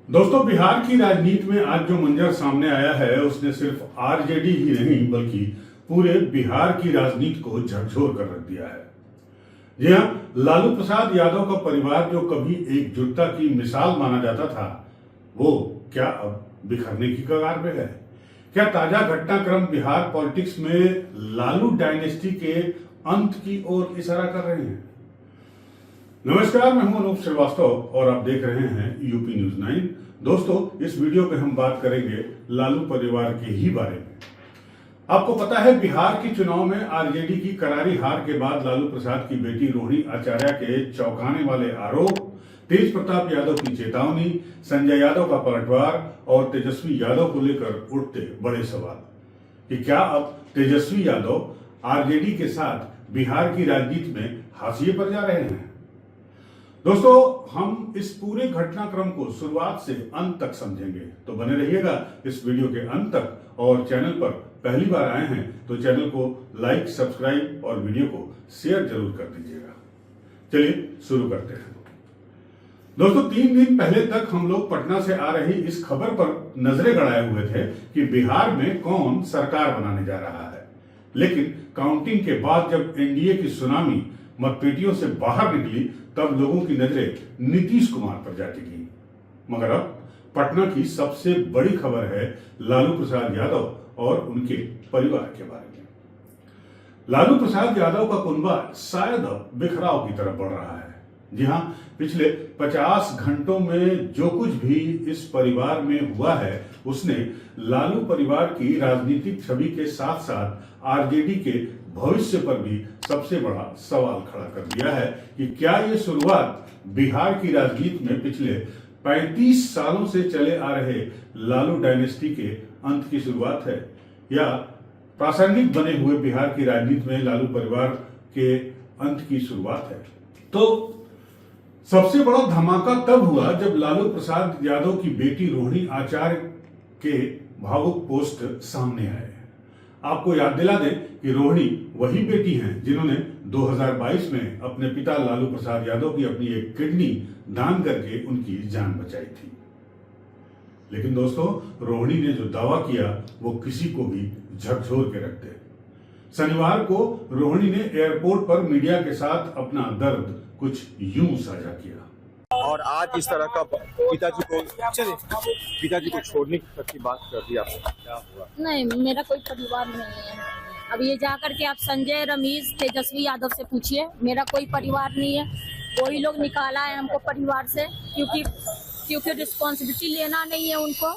दोस्तों, बिहार की राजनीति में आज जो मंजर सामने आया है उसने सिर्फ आरजेडी ही नहीं बल्कि पूरे बिहार की राजनीति को झकझोर कर रख दिया है। जी हां, लालू प्रसाद यादव का परिवार जो कभी एकजुटता की मिसाल माना जाता था, वो क्या अब बिखरने की कगार पे है? क्या ताजा घटनाक्रम बिहार पॉलिटिक्स में लालू डायनेस्टी के अंत की ओर इशारा कर रहे हैं? नमस्कार, मैं हूं अनूप श्रीवास्तव और आप देख रहे हैं यूपी न्यूज 9। दोस्तों, इस वीडियो में हम बात करेंगे लालू परिवार के ही बारे में। आपको पता है, बिहार के चुनाव में आरजेडी की करारी हार के बाद लालू प्रसाद की बेटी रोहिणी आचार्य के चौंकाने वाले आरोप, तेज प्रताप यादव की चेतावनी, संजय यादव का पलटवार और तेजस्वी यादव को लेकर उठते बड़े सवाल कि क्या अब तेजस्वी यादव आरजेडी के साथ बिहार की राजनीति में हाशिए पर जा रहे हैं? दोस्तों, हम इस पूरे घटनाक्रम को शुरुआत से अंत तक समझेंगे, तो बने रहिएगा इस वीडियो के अंत तक। और चैनल पर पहली बार आए हैं तो चैनल को लाइक, सब्सक्राइब और वीडियो को शेयर जरूर कर दीजिएगा। चलिए शुरू करते हैं। दोस्तों, 3 दिन पहले तक हम लोग पटना से आ रही इस खबर पर नजरें गड़ाए हुए थे कि बिहार में कौन सरकार बनाने जा रहा है, लेकिन काउंटिंग के बाद जब एनडीए की सुनामी मतपेटियों से बाहर निकली तब लोगों की नजरें नीतीश कुमार पर जा टिकी। मगर अब पटना की सबसे बड़ी खबर है लालू प्रसाद यादव और उनके परिवार के बारे में। लालू प्रसाद यादव का कुनबा शायद अब बिखराव की तरफ बढ़ रहा है। जी हां, पिछले 50 घंटों में जो कुछ भी इस परिवार में हुआ है उसने लालू परिवार की राजनीतिक छवि के साथ साथ आरजेडी के भविष्य पर भी सबसे बड़ा सवाल खड़ा कर दिया है कि क्या ये शुरुआत बिहार की राजनीति में पिछले 35 सालों से चले आ रहे लालू डायनेस्टी के अंत की शुरुआत है, या प्रासंगिक बने हुए बिहार की राजनीति में लालू परिवार के अंत की शुरुआत है। तो सबसे बड़ा धमाका तब हुआ जब लालू प्रसाद यादव की बेटी रोहिणी आचार्य के भावुक पोस्ट सामने आए। आपको याद दिला दें कि रोहिणी वही बेटी हैं जिन्होंने 2022 में अपने पिता लालू प्रसाद यादव की अपनी एक किडनी दान करके उनकी जान बचाई थी। लेकिन दोस्तों, रोहिणी ने जो दावा किया वो किसी को भी झकझोर के रख दे। शनिवार को रोहिणी ने एयरपोर्ट पर मीडिया के साथ अपना दर्द कुछ यूं साझा किया। और आज इस तरह का पिताजी को छोड़ने की बात कर दी आपने, क्या हुआ? नहीं, मेरा कोई परिवार नहीं है। अब ये जाकर के आप संजय, रमेश, तेजस्वी यादव से पूछिए, मेरा कोई परिवार नहीं है। वही लोग निकाला है हमको परिवार से, क्योंकि रिस्पॉन्सिबिलिटी लेना नहीं है उनको।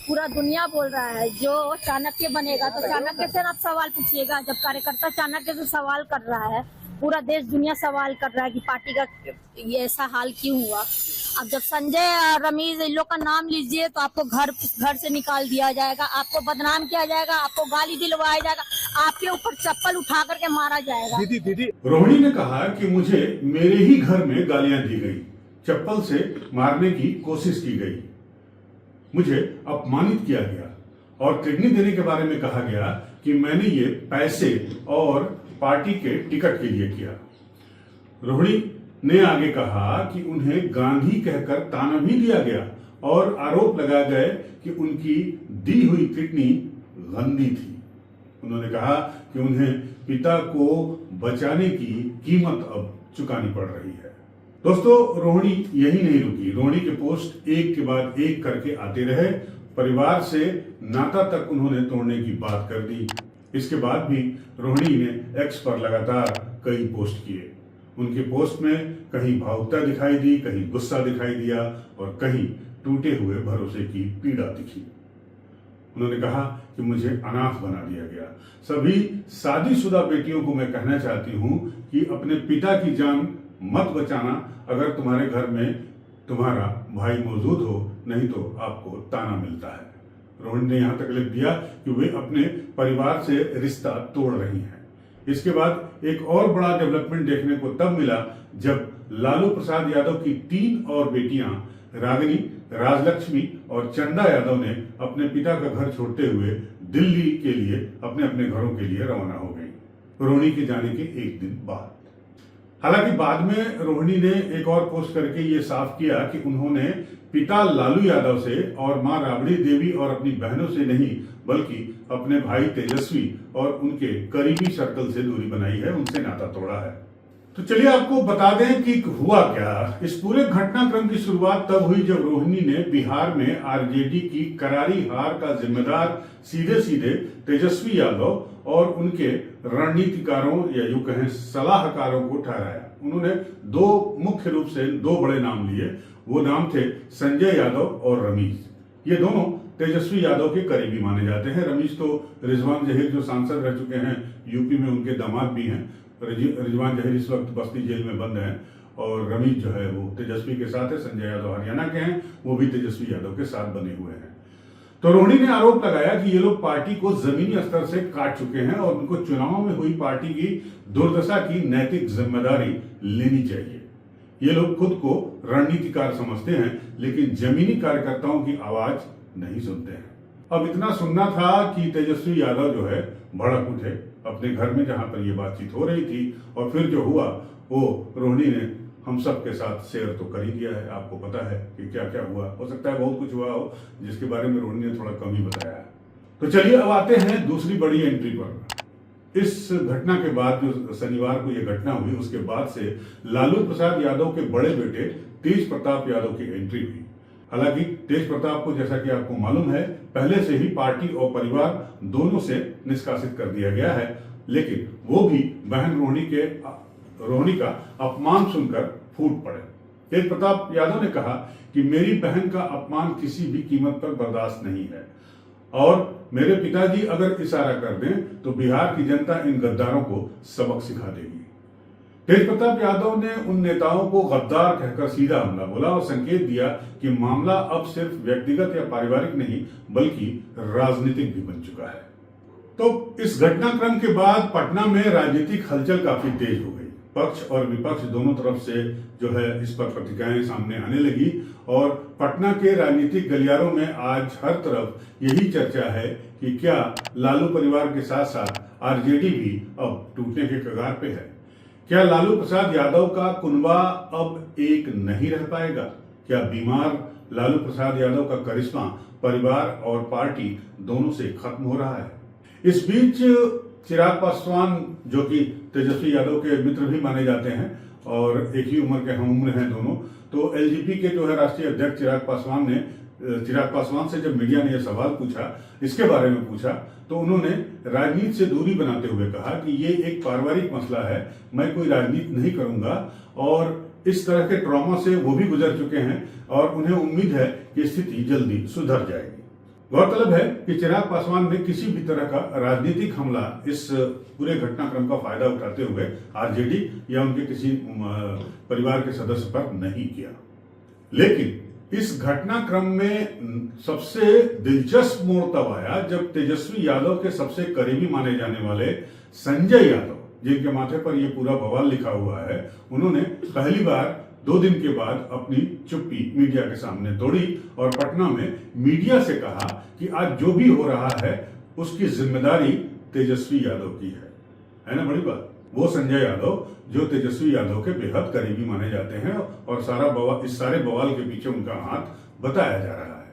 पूरा दुनिया बोल रहा है जो चाणक्य बनेगा तो चाणक्य से आप सवाल पूछिएगा। जब कार्यकर्ता चाणक्य से सवाल कर रहा है, पूरा देश दुनिया सवाल कर रहा है कि पार्टी का ये ऐसा हाल क्यों हुआ। अब जब संजय, रमेश, इन लोग का नाम लीजिए तो आपको घर से निकाल दिया जाएगा, आपको बदनाम किया जाएगा, आपको गाली दिलवाया जाएगा, आपके ऊपर चप्पल उठा करके मारा जाएगा। दीदी रोहिणी ने कहा कि मुझे मेरे ही घर में गालियां दी गई, चप्पल से मारने की कोशिश की गई, मुझे अपमानित किया गया और किडनी देने के बारे में कहा गया कि मैंने ये पैसे और पार्टी के टिकट के लिए किया। रोहिणी ने आगे कहा कि उन्हें गांधी कहकर ताना भी दिया गया और आरोप लगाए गए कि उनकी दी हुई किडनी गंदी थी। उन्होंने कहा कि उन्हें पिता को बचाने की कीमत अब चुकानी पड़ रही है। दोस्तों, रोहिणी यही नहीं रुकी। रोहिणी के पोस्ट एक के बाद एक करके आते रहे। परिवार से नाता तक उन्होंने तोड़ने की बात कर दी। इसके बाद भी रोहिणी ने एक्स पर लगातार कई पोस्ट किए। उनके पोस्ट में कहीं भावुकता दिखाई दी, कहीं गुस्सा दिखाई दिया और कहीं टूटे हुए भरोसे की पीड़ा दिखी। उन्होंने कहा कि मुझे अनाथ बना दिया गया। सभी शादीशुदा बेटियों को मैं कहना चाहती हूं कि अपने पिता की जान मत बचाना अगर तुम्हारे घर में तुम्हारा भाई मौजूद हो, नहीं तो आपको ताना मिलता है। रोहिणी ने यहां तक लिख दिया कि वे अपने परिवार से रिश्ता तोड़ रही हैं। इसके बाद एक और बड़ा डेवलपमेंट देखने को तब मिला जब लालू प्रसाद यादव की 3 और बेटियां रागिनी, राजलक्ष्मी और चंदा यादव ने अपने पिता का घर छोड़ते हुए दिल्ली के लिए अपने अपने घरों के लिए रवाना हो गई, रोहिणी के जाने के एक दिन बाद। हालांकि बाद में रोहिणी ने एक और पोस्ट करके ये साफ किया कि उन्होंने पिता लालू यादव से और मां राबड़ी देवी और अपनी बहनों से नहीं बल्कि अपने भाई तेजस्वी और उनके करीबी सर्कल से दूरी बनाई है, उनसे नाता तोड़ा है। तो चलिए आपको बता दें कि हुआ क्या। इस पूरे घटनाक्रम की शुरुआत तब हुई जब रोहिणी ने बिहार में आरजेडी की करारी हार का जिम्मेदार सीधे सीधे तेजस्वी यादव और उनके रणनीतिकारों या यूं कहें सलाहकारों को ठहराया। उन्होंने मुख्य रूप से दो बड़े नाम लिए। वो नाम थे संजय यादव और रमीज। ये दोनों तेजस्वी यादव के करीबी माने जाते हैं। रमीज तो रिजवान जहीर जो सांसद रह चुके हैं, यूपी में उनके दामाद भी हैं। रिजवान जहीर इस वक्त बस्ती जेल में बंद हैं और रमीज जो है वो तेजस्वी के साथ है। संजय यादव हरियाणा के हैं, वो भी तेजस्वी यादव के साथ बने हुए हैं। तो रोहिणी ने आरोप लगाया कि ये लोग पार्टी को जमीनी स्तर से काट चुके हैं और उनको चुनाव में हुई पार्टी की दुर्दशा की नैतिक जिम्मेदारी लेनी चाहिए। ये लोग खुद को रणनीतिकार समझते हैं लेकिन जमीनी कार्यकर्ताओं की आवाज नहीं सुनते हैं। अब इतना सुनना था कि तेजस्वी यादव जो है भड़क उठे अपने घर में जहां पर ये बातचीत हो रही थी, और फिर जो हुआ वो रोहिणी ने हम सब के साथ शेयर तो कर ही दिया है। आपको पता है कि क्या क्या हुआ। हो सकता है बहुत कुछ हुआ हो जिसके बारे में रोहिणी ने थोड़ा कम ही बताया है। तो चलिए अब आते हैं दूसरी बड़ी एंट्री पर। इस घटना के बाद जो शनिवार को यह घटना हुई उसके बाद से लालू प्रसाद यादव के बड़े बेटे तेज प्रताप यादव की एंट्री हुई। हालांकि तेज प्रताप को जैसा कि आपको मालूम है पहले से ही पार्टी और परिवार दोनों से निष्कासित कर दिया गया है, लेकिन वो भी बहन रोहिणी का अपमान सुनकर फूट पड़े। तेज प्रताप यादव ने कहा कि मेरी बहन का अपमान किसी भी कीमत पर बर्दाश्त नहीं है और मेरे पिताजी अगर इशारा कर दें तो बिहार की जनता इन गद्दारों को सबक सिखा देगी। तेज प्रताप यादव ने उन नेताओं को गद्दार कहकर सीधा हमला बोला और संकेत दिया कि मामला अब सिर्फ व्यक्तिगत या पारिवारिक नहीं बल्कि राजनीतिक भी बन चुका है। तो इस घटनाक्रम के बाद पटना में राजनीतिक हलचल काफी तेज हो गई। पक्ष और विपक्ष दोनों तरफ से जो है इस पर प्रतिक्रियाएं सामने आने लगी और पटना के राजनीतिक गलियारों में आज हर तरफ यही चर्चा है कि क्या लालू परिवार के साथ साथ आरजेडी भी अब टूटने के कगार पे है। क्या लालू प्रसाद यादव का कुनबा अब एक नहीं रह पाएगा? क्या बीमार लालू प्रसाद यादव का करिश्मा परिवार और पार्टी दोनों से खत्म हो रहा है? इस बीच चिराग पासवान जो कि तेजस्वी यादव के मित्र भी माने जाते हैं और एक ही उम्र के हम उम्र हैं दोनों, तो एलजेपी के जो है राष्ट्रीय अध्यक्ष चिराग पासवान से जब मीडिया ने यह सवाल पूछा, इसके बारे में पूछा, तो उन्होंने राजनीति से दूरी बनाते हुए कहा कि ये एक पारिवारिक मसला है, मैं कोई राजनीति नहीं करूंगा और इस तरह के ट्रॉमा से वो भी गुजर चुके हैं और उन्हें उम्मीद है कि स्थिति जल्दी सुधर जाएगी। गौरतलब है कि चिराग पासवान ने किसी भी तरह का राजनीतिक हमला इस पूरे घटनाक्रम का फायदा उठाते हुए आरजेडी या उनके किसी परिवार के सदस्य पर नहीं किया। लेकिन इस घटनाक्रम में सबसे दिलचस्प मोड़ तब आया जब तेजस्वी यादव के सबसे करीबी माने जाने वाले संजय यादव, जिनके माथे पर यह पूरा बवाल लिखा हुआ है, उन्होंने पहली बार 2 दिन के बाद अपनी चुप्पी मीडिया के सामने तोड़ी और पटना में मीडिया से कहा कि आज जो भी हो रहा है उसकी जिम्मेदारी तेजस्वी यादव की है ना। बड़ी बात। वो संजय यादव जो तेजस्वी यादव के बेहद करीबी माने जाते हैं और इस सारे बवाल के पीछे उनका हाथ बताया जा रहा है।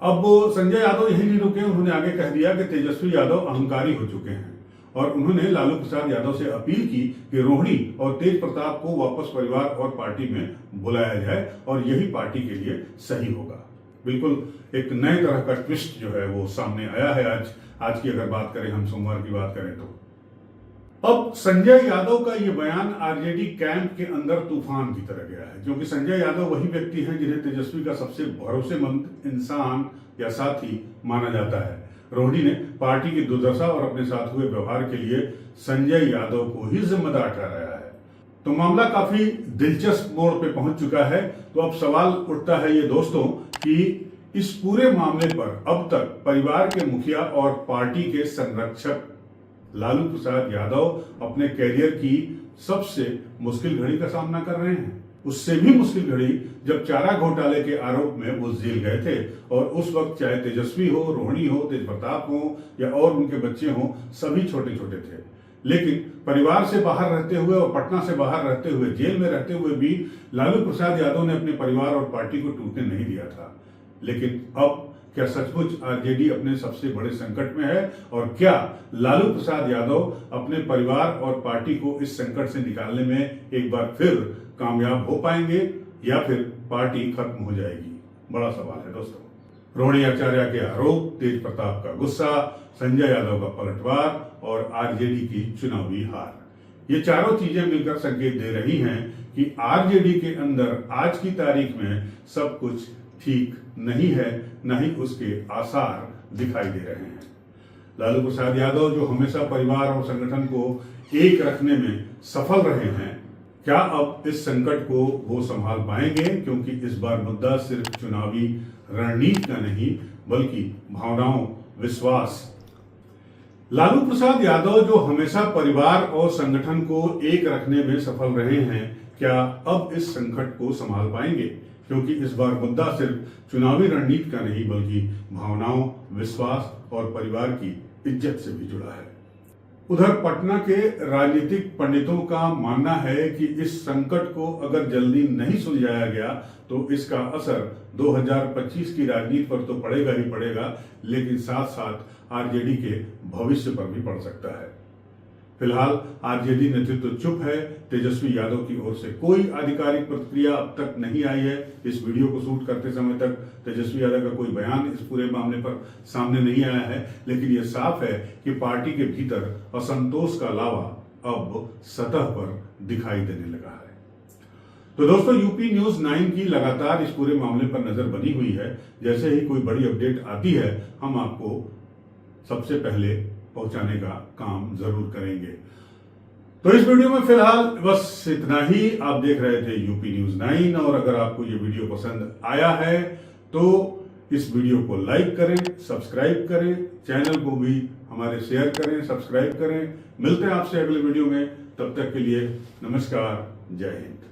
अब संजय यादव यही नहीं रुके, उन्होंने आगे कह दिया कि तेजस्वी यादव अहंकारी हो चुके हैं और उन्होंने लालू प्रसाद यादव से अपील की कि रोहिणी और तेज प्रताप को वापस परिवार और पार्टी में बुलाया जाए और यही पार्टी के लिए सही होगा। बिल्कुल एक नए तरह का ट्विस्ट जो है वो सामने आया है आज की अगर बात करें, हम सोमवार की बात करें तो। अब संजय यादव का ये बयान आरजेडी कैंप के अंदर तूफान की तरह गया है, क्योंकि संजय यादव वही व्यक्ति हैं जिन्हें तेजस्वी का सबसे भरोसेमंद इंसान या साथी माना जाता है। रोहिणी ने पार्टी की दुर्दशा और अपने साथ हुए व्यवहार के लिए संजय यादव को ही जिम्मेदार ठहराया है। तो मामला काफी दिलचस्प मोड़ पे पहुंच चुका है। तो अब सवाल उठता है ये दोस्तों कि इस पूरे मामले पर अब तक परिवार के मुखिया और पार्टी के संरक्षक लालू प्रसाद यादव अपने कैरियर की सबसे मुश्किल घड़ी का सामना कर रहे हैं। उससे भी मुश्किल घड़ी जब चारा घोटाले के आरोप में वो जेल गए थे और उस वक्त चाहे तेजस्वी हो, रोहिणी हो, तेज प्रताप हो या और उनके बच्चे हो, सभी छोटे छोटे थे। लेकिन परिवार से बाहर रहते हुए और पटना से बाहर रहते हुए, जेल में रहते हुए भी लालू प्रसाद यादव ने अपने परिवार और पार्टी को टूटने नहीं दिया था। लेकिन अब क्या सचमुच आरजेडी अपने सबसे बड़े संकट में है, और क्या लालू प्रसाद यादव अपने परिवार और पार्टी को इस संकट से निकालने में एक बार फिर कामयाब हो पाएंगे, या फिर पार्टी खत्म हो जाएगी? बड़ा सवाल है दोस्तों। रोहिणी आचार्य के आरोप, तेज प्रताप का गुस्सा, संजय यादव का पलटवार और आरजेडी की चुनावी हार, ये चारों चीजें मिलकर संकेत दे रही हैं कि आरजेडी के अंदर आज की तारीख में सब कुछ ठीक नहीं है, न ही उसके आसार दिखाई दे रहे हैं। लालू प्रसाद यादव जो हमेशा परिवार और संगठन को एक रखने में सफल रहे हैं, क्या अब इस संकट को वो संभाल पाएंगे? क्योंकि इस बार मुद्दा सिर्फ चुनावी रणनीति का नहीं बल्कि भावनाओं, विश्वास। लालू प्रसाद यादव जो हमेशा परिवार और संगठन को एक रखने में सफल रहे हैं, क्या अब इस संकट को संभाल पाएंगे? क्योंकि इस बार मुद्दा सिर्फ चुनावी रणनीति का नहीं बल्कि भावनाओं, विश्वास और परिवार की इज्जत से भी जुड़ा है। उधर पटना के राजनीतिक पंडितों का मानना है कि इस संकट को अगर जल्दी नहीं सुलझाया गया तो इसका असर 2025 की राजनीति पर तो पड़ेगा ही पड़ेगा, लेकिन साथ साथ आरजेडी के भविष्य पर भी पड़ सकता है। फिलहाल आरजेडी नेतृत्व चुप है। तेजस्वी यादव की ओर से कोई आधिकारिक प्रतिक्रिया अब तक नहीं आई है। इस वीडियो को शूट करते समय तक तेजस्वी यादव का कोई बयान इस पूरे मामले पर सामने नहीं आया है, लेकिन यह साफ है कि पार्टी के भीतर असंतोष का लावा अब सतह पर दिखाई देने लगा है। तो दोस्तों, यूपी न्यूज 9 की लगातार इस पूरे मामले पर नजर बनी हुई है। जैसे ही कोई बड़ी अपडेट आती है, हम आपको सबसे पहले पहुंचाने का काम जरूर करेंगे। तो इस वीडियो में फिलहाल बस इतना ही। आप देख रहे थे यूपी न्यूज 9, और अगर आपको ये वीडियो पसंद आया है तो इस वीडियो को लाइक करें, सब्सक्राइब करें, चैनल को भी हमारे शेयर करें, सब्सक्राइब करें। मिलते हैं आपसे अगले वीडियो में। तब तक के लिए नमस्कार, जय हिंद।